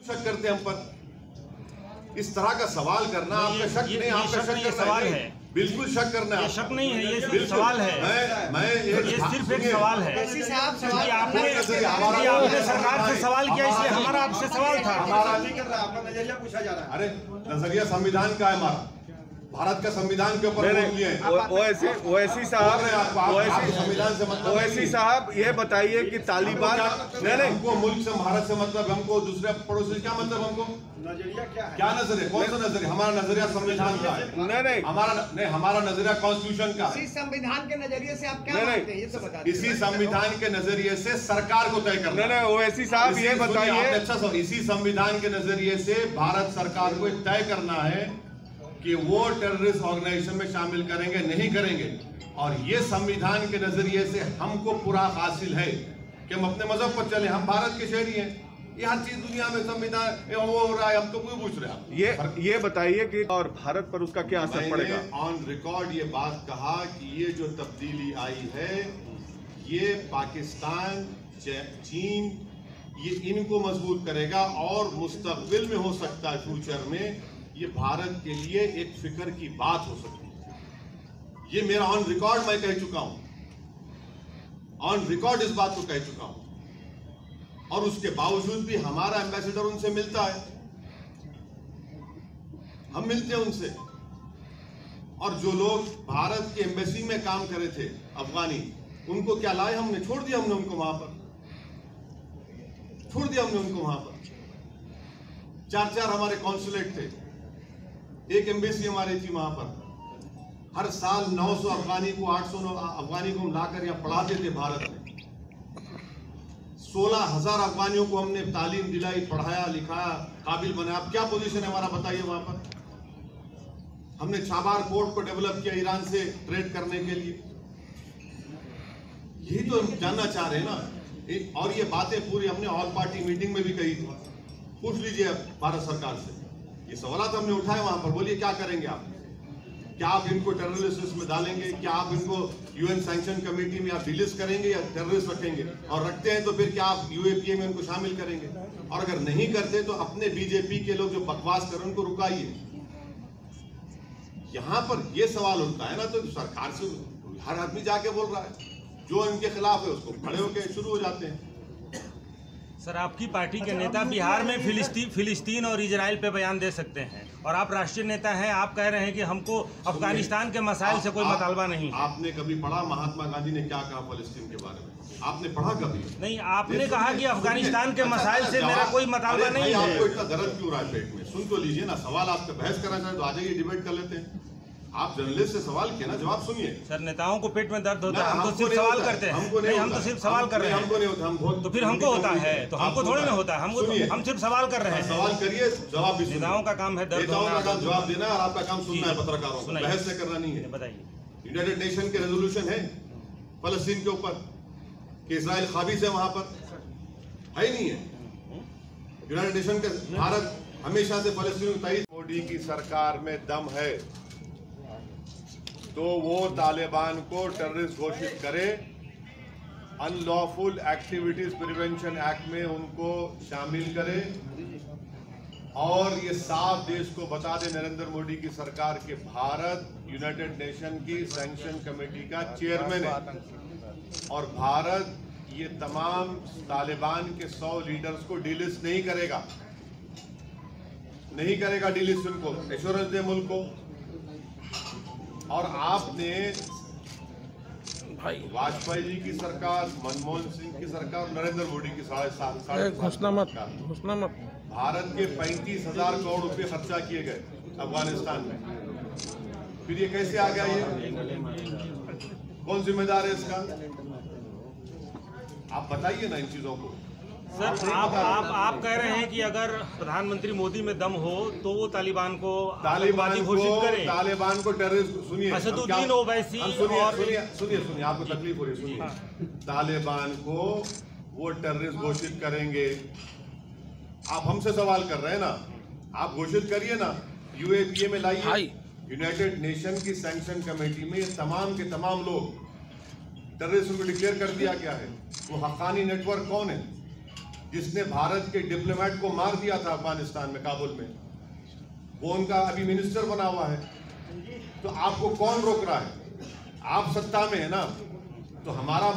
शक करते हैं हम पर। इस तरह का सवाल करना आपका शक नहीं, आपका शक करना सवाल है। बिल्कुल शक करना है। ये शक नहीं है, ये सिर्फ सवाल है। ये सिर्फ एक सवाल है। आपने सरकार से सवाल किया, इसलिए हमारा आपसे सवाल था। हमारा आपका नजरिया पूछा जा रहा है। अरे नजरिया संविधान का है हमारा, भारत का संविधान के ऊपर ओवैसी साहब ये बताइए कि तालिबान हमको मुल्क से, भारत से मतलब, हमको दूसरे पड़ोसी से क्या मतलब, हमको नजरिया क्या नजरिया, कौन सा नजरिया? हमारा नजरिया संविधान का है। हमारा नजरिया कॉन्स्टिट्यूशन का है। इसी संविधान के नजरिए से आप क्या मानते हैं, ये तो बता दीजिए। इसी संविधान के नजरिए से सरकार को तय करना। ओवैसी साहब ये बताइए, अच्छा, इसी संविधान के नजरिए से भारत सरकार को तय करना है कि वो टेररिस्ट ऑर्गेनाइजेशन में शामिल करेंगे नहीं करेंगे। और ये संविधान के नजरिए से हमको पूरा हासिल है कि हम अपने मजहब पर चले, हम भारत के शहरी हैं। ये हर चीज दुनिया में संविधान वो हो रहा है, हम तो कोई पूछ रहे हैं। ये बताइए कि और भारत पर उसका क्या असर पड़ेगा? ऑन रिकॉर्ड ये बात कहा कि ये जो तब्दीली आई है ये पाकिस्तान, चीन, ये इनको मजबूत करेगा और मुस्तकबिल में हो सकता है, फ्यूचर में ये भारत के लिए एक फिक्र की बात हो सकती है। ये मेरा ऑन रिकॉर्ड मैं कह चुका हूं, ऑन रिकॉर्ड इस बात को कह चुका हूं। और उसके बावजूद भी हमारा एम्बेसडर उनसे मिलता है, हम मिलते हैं उनसे। और जो लोग भारत के एम्बेसी में काम करे थे अफगानी, उनको क्या लाए हमने? छोड़ दिया हमने उनको वहां पर, छोड़ दिया हमने उनको वहां पर। 4 हमारे कॉन्सुलेट थे, एक एम्बेसी हमारी थी वहां पर। हर साल 900 अफगानी को, 800 अफगानी को हम लाकर यहाँ पढ़ाते थे भारत में। 16,000 अफगानियों को हमने तालीम दिलाई, पढ़ाया, लिखाया, काबिल बनाया। अब क्या पोजीशन है हमारा बताइए वहां पर? हमने छाबार पोर्ट को डेवलप किया ईरान से ट्रेड करने के लिए। यही तो हम जानना चाह रहे हैं ना। और ये बातें पूरी हमने ऑल पार्टी मीटिंग में भी कही थी। पूछ लीजिए भारत सरकार से, ये सवाल हमने उठाए वहां पर। बोलिए क्या करेंगे आप? क्या आप इनको टेररिस्ट लिस्ट में डालेंगे? क्या आप इनको यूएन सैंक्शन कमेटी में आप डिलिस्ट करेंगे या टेररिस्ट रखेंगे? और रखते हैं तो फिर क्या आप यूएपीए में उनको शामिल करेंगे? और अगर नहीं करते तो अपने बीजेपी के लोग जो बकवास करें उनको रुकाइए। यहां पर ये सवाल उठता है ना, तो सरकार से हर आदमी जाके बोल रहा है, जो इनके खिलाफ है उसको खड़े होकर शुरू हो जाते हैं। सर, आपकी पार्टी के नेता बिहार में फिलिस्तीन और इजराइल पे बयान दे सकते हैं, और आप राष्ट्रीय नेता हैं, आप कह रहे हैं कि हमको अफगानिस्तान के मसाइल से कोई मुतालबा नहीं। आपने कभी पढ़ा महात्मा गांधी ने क्या कहा फिलिस्तीन के बारे में? आपने पढ़ा कभी? नहीं, आपने कहा कि अफगानिस्तान के मसाइल से मेरा कोई मुतालबा नहीं है। आपको इतना दर्द क्यों रहा है पेट में? सुन तो लीजिए ना, सवाल आपसे बहस करना चाहे तो आ जाइए, डिबेट कर लेते हैं। आप जर्नलिस्ट से सवाल किया ना, जवाब सुनिए। सर, नेताओं को पेट में दर्द होता है, हम तो सिर्फ सवाल करते हैं। हमको नहीं, हम तो सिर्फ सवाल कर रहे हैं। हमको नहीं होता, हम तो फिर हमको होता है, तो हमको थोड़ी ना होता है। हम सिर्फ सवाल कर रहे हैं। सवाल करिए, जवाब भी। नेताओं का काम है दर्द नेताओं का काम जवाब देना, और आपका काम सुनना है पत्रकारों को, बहस से करना नहीं है। बताइए, यूनाइटेड नेशन के रेजोल्यूशन है फलस्तीन के ऊपर कि इजराइल काबिज है वहां पर? है नहीं है। यूनाइटेड नेशन के भारत हमेशा से फलस्तीन को तय। मोदी की सरकार में दम है तो वो तालिबान को टेररिस्ट घोषित करे, अनलॉफुल एक्टिविटीज प्रिवेंशन एक्ट में उनको शामिल करे, और ये साफ देश को बता दे नरेंद्र मोदी की सरकार के भारत यूनाइटेड नेशन की सैंक्शन कमेटी का चेयरमैन है। और भारत ये तमाम तालिबान के 100 लीडर्स को डिलिस्ट नहीं करेगा, नहीं करेगा डिलिस्ट। उनको एश्योरेंस दे मुल्क को। और आपने वाजपेयी जी की सरकार, मनमोहन सिंह की सरकार, नरेंद्र मोदी की घोषणा मत भारत के 35,000 करोड़ रुपए खर्चा किए गए अफगानिस्तान में। फिर ये कैसे आ गया? ये कौन जिम्मेदार है इसका? आप बताइए ना इन चीजों को। सर, आप कह रहे हैं कि अगर प्रधानमंत्री मोदी में दम हो तो वो तालिबान को घोषित करें, तालिबान को टेररिस्ट। सुनिए, असदुद्दीन ओवैसी, सुनिए, आपको तकलीफ हो रही है, सुनिए। तालिबान को वो टेररिस्ट घोषित करेंगे। आप हमसे सवाल कर रहे हैं ना, आप घोषित करिए ना, यूएपीए में लाइए। यूनाइटेड नेशन की सैंक्शन कमेटी में तमाम के तमाम लोग टेररिस्ट को डिक्लेयर कर दिया गया है। वो हक्कानी नेटवर्क कौन है? जिसने भारत के डिप्लोमेट को मार दिया था अफगानिस्तान में, काबुल में, वो उनका अभी मिनिस्टर बना हुआ है। तो आपको कौन रोक रहा है? आप सत्ता में है ना, तो हमारा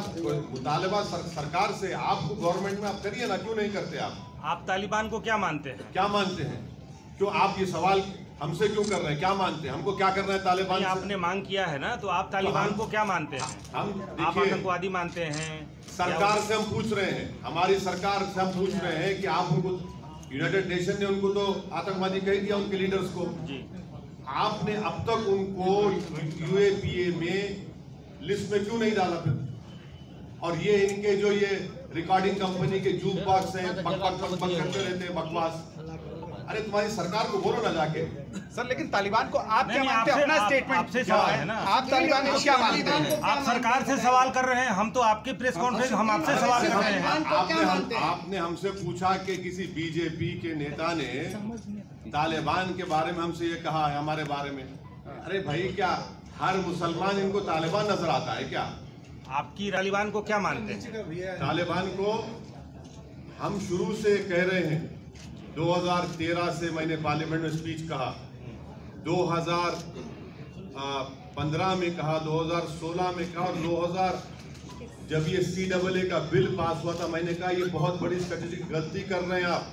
मुतालबा सरकार से, आपको गवर्नमेंट में आप करिए ना, क्यों नहीं करते आप तालिबान को क्या मानते हैं? क्या मानते हैं? क्यों आप ये सवाल हमसे क्यों कर रहे हैं? क्या मानते हैं? हमको क्या करना है तालिबान से? आपने मांग किया है ना, तो आप तालिबान को क्या मानते हैं? हम आप आतंकवादी मानते हैं? सरकार से हम पूछ रहे हैं, हमारी सरकार से हम पूछ रहे हैं कि आप उनको, यूनाइटेड नेशन ने उनको तो आतंकवादी कह दिया, उनके लीडर्स को जी, आपने अब तक उनको यूएपीए में लिस्ट में क्यों नहीं डाला फिर? और ये इनके जो ये रिकॉर्डिंग कंपनी के जूक बॉक्स हैं, बकवास करते रहते हैं, बकवास। अरे तुम्हारी सरकार को बोलो ना जाके। सर लेकिन तालिबान को आप क्या मानते हैं? अपना स्टेटमेंट आपसे सवाल है ना, आप तालिबान को क्या मानते हैं? आप सरकार से सवाल कर रहे हैं, हम तो आपके प्रेस कॉन्फ्रेंस, हम आपसे सवाल कर रहे हैं। आपने हमसे पूछा कि किसी बीजेपी के नेता ने तालिबान के बारे में हमसे ये कहा है हमारे बारे में। अरे भाई, क्या हर मुसलमान इनको तालिबान नजर आता है क्या? आपकी तालिबान को क्या मानते हैं? तालिबान को हम शुरू से कह रहे हैं, 2013 से मैंने पार्लियामेंट में स्पीच कहा, 2015 में कहा, 2016 में कहा, और 2000 जब ये CAA का बिल पास हुआ था, मैंने कहा ये बहुत बड़ी स्ट्रेटेजिक गलती कर रहे हैं आप।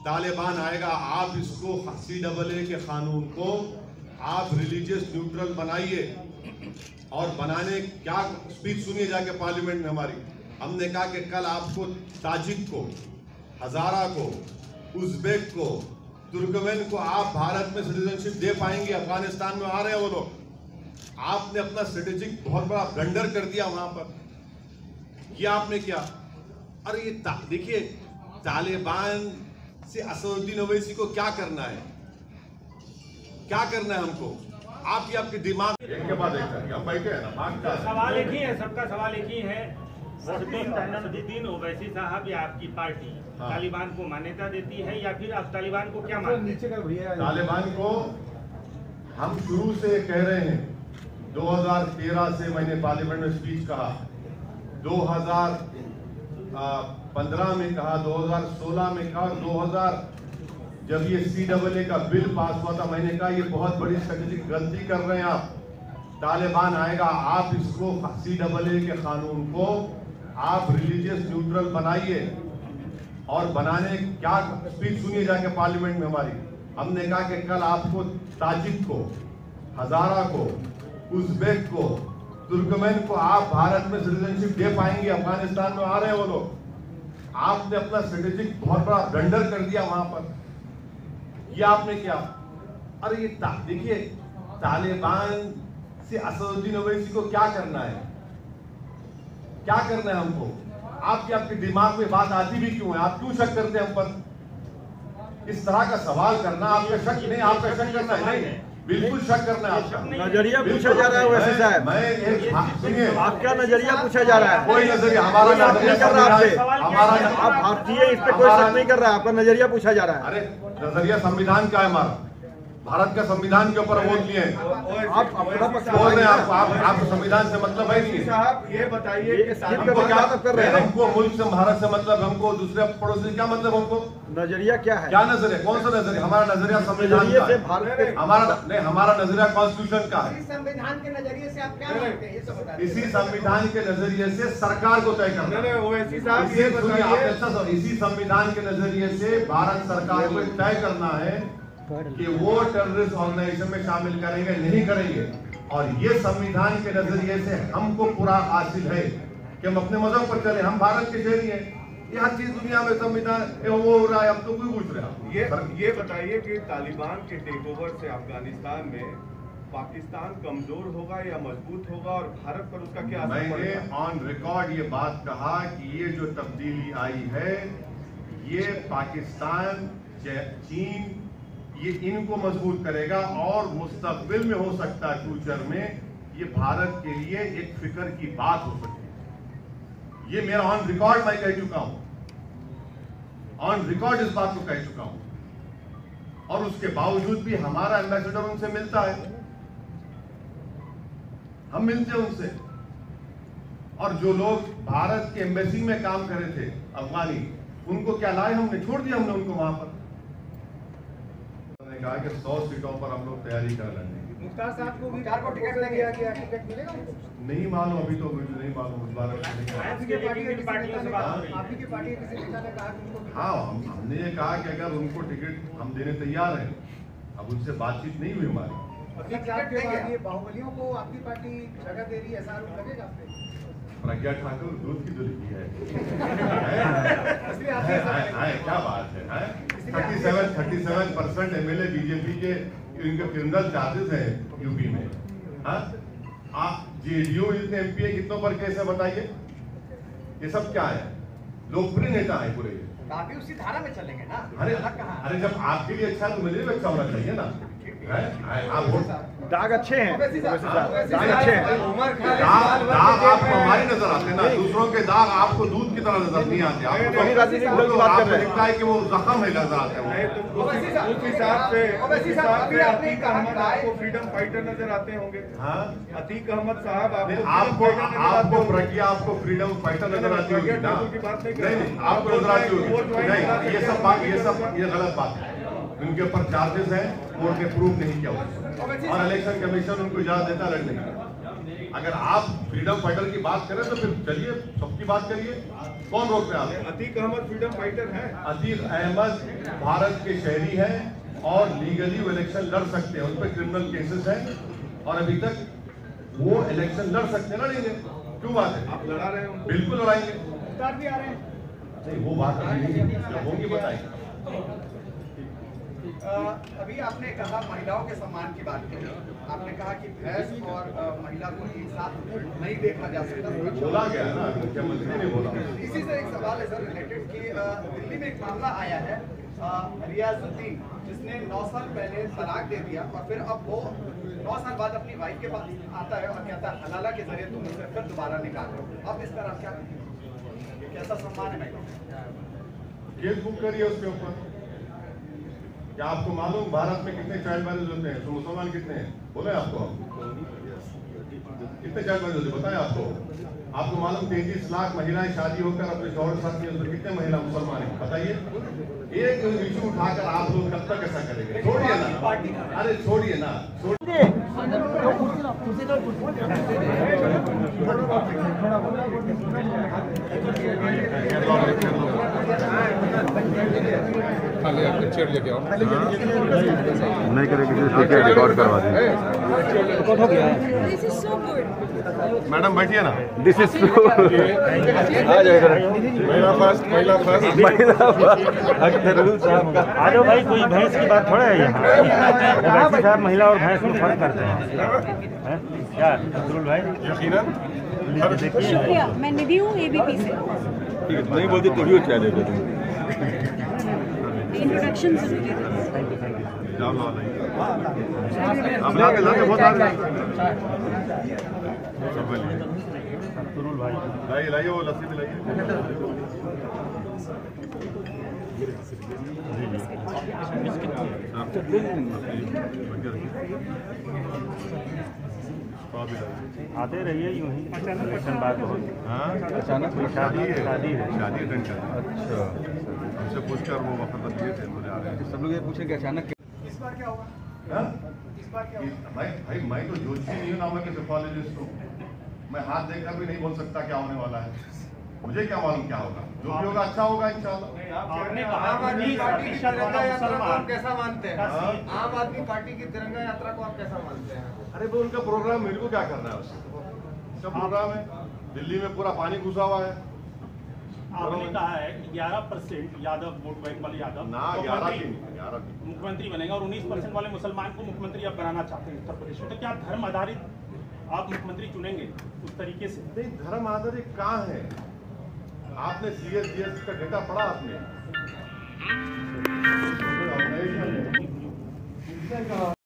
तालिबान आएगा, आप इसको CAA के कानून को आप रिलीजियस न्यूट्रल बनाइए, और बनाने क्या स्पीच सुनिए जाके पार्लियामेंट में हमारी। हमने कहा कि कल आपको ताजिक को, हजारा को, उज़्बेक को, तुर्कमेन को आप भारत में सिटीजनशिप दे पाएंगे? अफगानिस्तान में आ रहे हैं वो लोग। आपने अपना स्ट्रेटेजिक बहुत बड़ा ब्लंडर कर दिया वहां पर। ये आपने क्या? अरे ये देखिए, तालिबान से असदुद्दीन ओवैसी को क्या करना है? क्या करना है हमको? आप ये आपके दिमाग एक के बाद एक करके हम बैठे हैं ना, सवाल एक ही है, सबका सवाल एक ही है। असदुद्दीन ओवैसी साहब या आपकी पार्टी तालिबान को मान्यता देती है, या फिर आप तालिबान को क्या मानते हैं? तालिबान को हम शुरू से कह रहे हैं, 2013 से मैंने पार्लियामेंट में स्पीच कहा, 2015 में कहा, 2016 में कहा, 2000 जब ये CAA का बिल पास हुआ था, मैंने कहा ये बहुत बड़ी स्ट्रेटेजिक गलती कर रहे हैं आप। तालिबान आएगा, आप इसको CAA के कानून को आप रिलीजियस न्यूट्रल बनाइए, और बनाने क्या स्पीच सुनिए जाके पार्लियामेंट में हमारी। हमने कहा कि कल आपको ताजिक को, हजारा को, उज़्बेक को, तुर्कमेन को आप भारत में सिटीजनशिप दे पाएंगे? अफगानिस्तान में आ रहे हैं वो लोग। आपने अपना स्ट्रेटेजिक बहुत बड़ा ब्लंडर कर दिया वहां पर। ये आपने क्या? अरे ये देखिए, तालिबान से असदुद्दीन ओवैसी को क्या करना है? क्या करना है हमको? आपके दिमाग में बात आती भी क्यों है? आप क्यों शक करते हैं हम पर? इस तरह का सवाल करना आपका शक नहीं, आपका शक करना है नहीं, बिल्कुल शक करना है आपका। नजरिया पूछा जा रहा है वैसे साहब, मैं सुनिए, आपका नजरिया पूछा जा रहा है। कोई नजरिया हमारा नजरिया कर रहा है आपसे, हमारा आप भारतीय, इस पे कोई शक नहीं कर रहा है, आपका नजरिया पूछा जा रहा है। अरे नजरिया संविधान का है हमारा, भारत का संविधान के ऊपर वोट लिए हैं। आप अपना पक्ष बोल रहे हैं, आप संविधान से मतलब है नहीं साहब ये बताइए कि हमको क्या कर रहे हैं? हमको मुल्क से, भारत से मतलब, हमको दूसरे पड़ोसी से क्या मतलब? हमको नजरिया क्या है? क्या नजरिया? कौन सा नजरिया? हमारा नजरिया संविधान का है। हमारा नजरिया कॉन्स्टिट्यूशन का है। संविधान के नजरिए से आप क्या मानते हैं, ये तो बता दीजिए। इसी संविधान के नजरिए से सरकार को तय करना है। ओवैसी साहब ये बताइए, इसी संविधान के नजरिए से भारत सरकार को तय करना है कि वो टेररिस्ट ऑर्गेनाइजेशन में शामिल करेंगे नहीं करेंगे। और ये संविधान के नजरिए से हमको पूरा हासिल है कि हम अपने मजहब पर चले, हम भारत के शहरी हैं। ये हर चीज दुनिया में संविधान वो हो रहा है, अब तो कोई पूछ रहा है। ये बताइए कि तालिबान के टेक ओवर से अफगानिस्तान में पाकिस्तान कमजोर होगा या मजबूत होगा, और भारत पर उसका क्या असर मैंने पड़ेगा? ऑन रिकॉर्ड ये बात कहा कि ये जो तब्दीली आई है, ये पाकिस्तान, चीन, ये इनको मजबूत करेगा, और मुस्तकबिल में हो सकता है, फ्यूचर में ये भारत के लिए एक फिक्र की बात हो सकती है। ये मेरा ऑन रिकॉर्ड मैं कह चुका हूं, ऑन रिकॉर्ड इस बात को कह चुका हूं। और उसके बावजूद भी हमारा एम्बेसडर उनसे मिलता है, हम मिलते हैं उनसे। और जो लोग भारत के एम्बेसी में काम कर रहे थे, अफगानी, उनको क्या लाए हमने, छोड़ दिया हमने उनको वहां पर। कहा कि 100 सीटों पर हम लोग तैयारी कर लेंगे। मुख्तार साहब को भी टिकट देंगे, टिकट मिलेगा उनको? नहीं मालूम, अभी तो मुझे नहीं मालूम उस बारे में। आपकी पार्टी के किसी नेता ने कहा कि उनको? हाँ, हमने ये कहा कि अगर उनको टिकट हम देने तैयार हैं, अब उनसे बातचीत नहीं हुई हमारी। ये बाहुबलियों को आपकी पार्टी जगह दे रही है, ऐसा आरोप लगेगा आप पे? प्रज्ञा ठाकुर दूध की दुल्हन है। क्या बात है? 37% MLA बीजेपी के इनके क्रिमिनल चार्जेस हैं यूपी में। जेडीयू इतने MP कितनों पर केस है बताइए? ये सब क्या है? लोकप्रिय नेता है पूरे। आप भी उसी धारा में चलेंगे ना? अरे जब आपके लिए अच्छा है तो मेरे लिए भी अच्छा होना चाहिए ना। आप दाग अच्छे हैं, दाग अच्छे हैं। दाग आपको हमारी नजर आते हैं ना, दूसरों के दाग आपको दूध की तरह नजर नहीं आते। आपको आपको दिखता है कि वो जख्म है नजर आते हैं। उस हिसाब से अतीक अहमद आपको फ्रीडम फाइटर नजर आते होंगे। हाँ, अतीक अहमद साहब आपको प्रज्ञा आपको फ्रीडम फाइटर नजर आती होगी ना? नहीं, आपको नजर आती होगी नहीं। ये गलत बात है। उनके ऊपर चार्जेस हैं, कोर्ट ने प्रूव नहीं किया और इलेक्शन कमीशन उनको इजाजत देता लड़ने की। अगर आप फ्रीडम फाइटर की बात करें तो फिर चलिए सबकी बात करिए, कौन रोक रहे हैं? अतीक अहमद फ्रीडम फाइटर हैं। अतीक अहमद भारत के शहरी हैं और लीगली वो इलेक्शन लड़ सकते हैं। उन पर क्रिमिनल केसेस हैं और अभी तक वो इलेक्शन लड़ सकते हैं, लड़ेंगे। क्यों बात है? आप लड़ा रहे हैं? बिल्कुल लड़ाएंगे। भी आ रहे हैं? नहीं, वो बात अभी नहीं, जब होगी बताएंगे। अभी आपने कहा महिलाओं के सम्मान की बात की, आपने कहा कि भैंस और महिला को एक साथ नहीं देखा जा सकता। बोला गया ना, मुख्यमंत्री ने बोला। इसी से एक सवाल है सर रिलेटेड कि दिल्ली में एक मामला आया है रियाजुद्दीन, जिसने 9 साल पहले तलाक दे दिया और फिर अब वो 9 साल बाद अपनी वाइफ के पास आता है और कहता है हलाला के जरिए तुम उसे फिर दोबारा निकाल दो। अब इस पर आप क्या, कैसा सम्मान है? केस बुक करिए उसके ऊपर। क्या आपको मालूम भारत में कितने चाइल्ड मैरिज होते हैं? तो मुसलमान कितने हैं बोले आपको? कितने चाइल्ड मैरिज होते बताएं आपको मालूम 33 लाख महिलाएं शादी होकर अपने शौहर साथ में, उसमें कितने महिला मुसलमान हैं बताइए? एक इशू उठाकर आप लोग कब तक ऐसा करेंगे? छोड़िए ना, अरे छोड़िए ना, चेयर लेके आओ। नहीं करेंगे रिकॉर्ड करवा देंगे। रिकॉर्ड हो गया। This is so good. Madam बैठिए ना। दिस इज सो आ जाएगा। महिला फर्स्ट अख्तरुल साहब का। आ जाओ भाई, कोई भैंस की बात थोड़ा है यहाँ। वैसे साहब महिला और भैंस में फर्क करते हैं क्या अख्तरुल भाई? यकीनन। शुक्रिया, मैं निधि हूँ ABP से। ठीक है, नहीं बोलते तो भी अच्छा देते इंट्रोडक्शन जरूरी है। अब लाके बहुत आ गए। लाइए वो लस्सी भी लाइए। आते रहिए यूं ही, इलेक्शन बाद बहुत। हाँ, अचानक शादी है, शादी अटेंड करना। अच्छा, हमसे पूछकर वो वक्त दिए थे, मुझे आ रहे हैं। सब लोग ये पूछे कि अचानक इस बार क्या होगा? हाँ? इस बार क्या होगा? मैं तो ज्योतिषी नहीं हूँ ना, मैं पैथोलॉजिस्ट हूँ। मैं हाथ देखकर भी नहीं बोल सकता क्या होने वाला है। मुझे क्या मालूम क्या होगा? जो भी होगा अच्छा होगा इंशाल्लाह। आपने कहा आम आदमी पार्टी की तिरंगा यात्रा को आप कैसा मानते हैं? आम आदमी पार्टी की तिरंगा यात्रा को आप कैसा मानते हैं? अरे वो उनका प्रोग्राम, मेरे को क्या करना है उससे? उसका प्रोग्राम है। दिल्ली में पूरा पानी घुसा हुआ है। आपने कहा है कि 11% यादव वोट बैंक वाले यादव ना 11 मुख्यमंत्री बनेगा और 19% वाले मुसलमान को मुख्यमंत्री अब बनाना चाहते हैं उत्तर प्रदेश में। तो क्या धर्म आधारित आप मुख्यमंत्री चुनेंगे उस तरीके से? नहीं, धर्म आधारित कहाँ है? आपने CS का डेटा पढ़ा आपने?